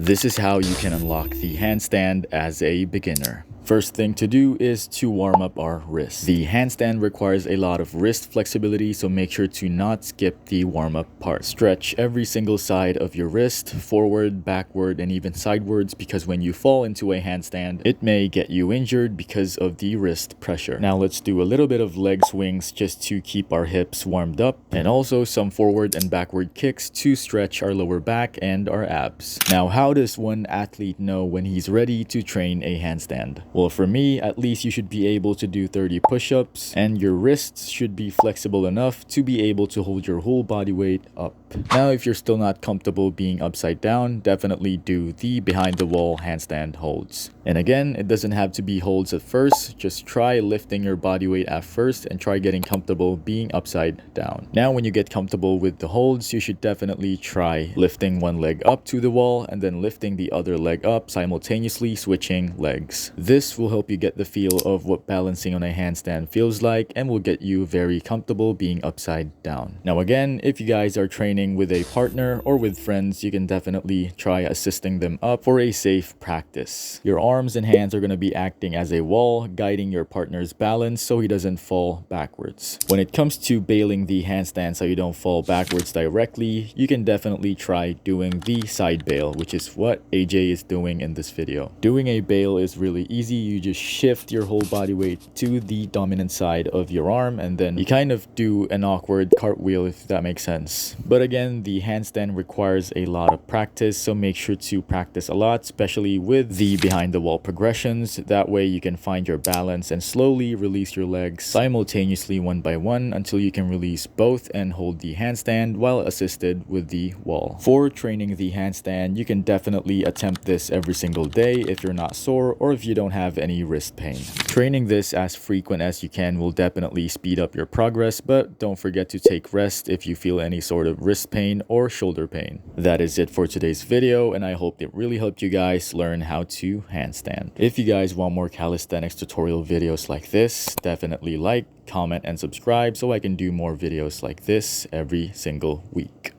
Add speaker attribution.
Speaker 1: This is how you can unlock the handstand as a beginner. First thing to do is to warm up our wrist. The handstand requires a lot of wrist flexibility, so make sure to not skip the warm-up part. Stretch every single side of your wrist, forward, backward, and even sidewards, because when you fall into a handstand, it may get you injured because of the wrist pressure. Now let's do a little bit of leg swings just to keep our hips warmed up, and also some forward and backward kicks to stretch our lower back and our abs. Now, how does one athlete know when he's ready to train a handstand? Well, for me, at least you should be able to do 30 push-ups, and your wrists should be flexible enough to be able to hold your whole body weight up. Now, if you're still not comfortable being upside down, definitely do the behind the wall handstand holds. And again, it doesn't have to be holds at first, just try lifting your body weight at first and try getting comfortable being upside down. Now, when you get comfortable with the holds, you should definitely try lifting one leg up to the wall and then lifting the other leg up, simultaneously switching legs. This will help you get the feel of what balancing on a handstand feels like and will get you very comfortable being upside down. Now again, if you guys are training with a partner or with friends, you can definitely try assisting them up for a safe practice. Your arms and hands are going to be acting as a wall, guiding your partner's balance so he doesn't fall backwards. When it comes to bailing the handstand so you don't fall backwards directly, you can definitely try doing the side bail, which is what AJ is doing in this video. Doing a bail is really easy. You just shift your whole body weight to the dominant side of your arm, and then you kind of do an awkward cartwheel, if that makes sense. But again, the handstand requires a lot of practice, so make sure to practice a lot, especially with the behind the wall progressions. That way you can find your balance and slowly release your legs simultaneously one by one until you can release both and hold the handstand while assisted with the wall. For training the handstand, you can definitely attempt this every single day if you're not sore or if you don't have any wrist pain. Training this as frequent as you can will definitely speed up your progress, but don't forget to take rest if you feel any sort of wrist pain or shoulder pain. That is it for today's video, and I hope it really helped you guys learn how to handstand. If you guys want more calisthenics tutorial videos like this, definitely like, comment, and subscribe so I can do more videos like this every single week.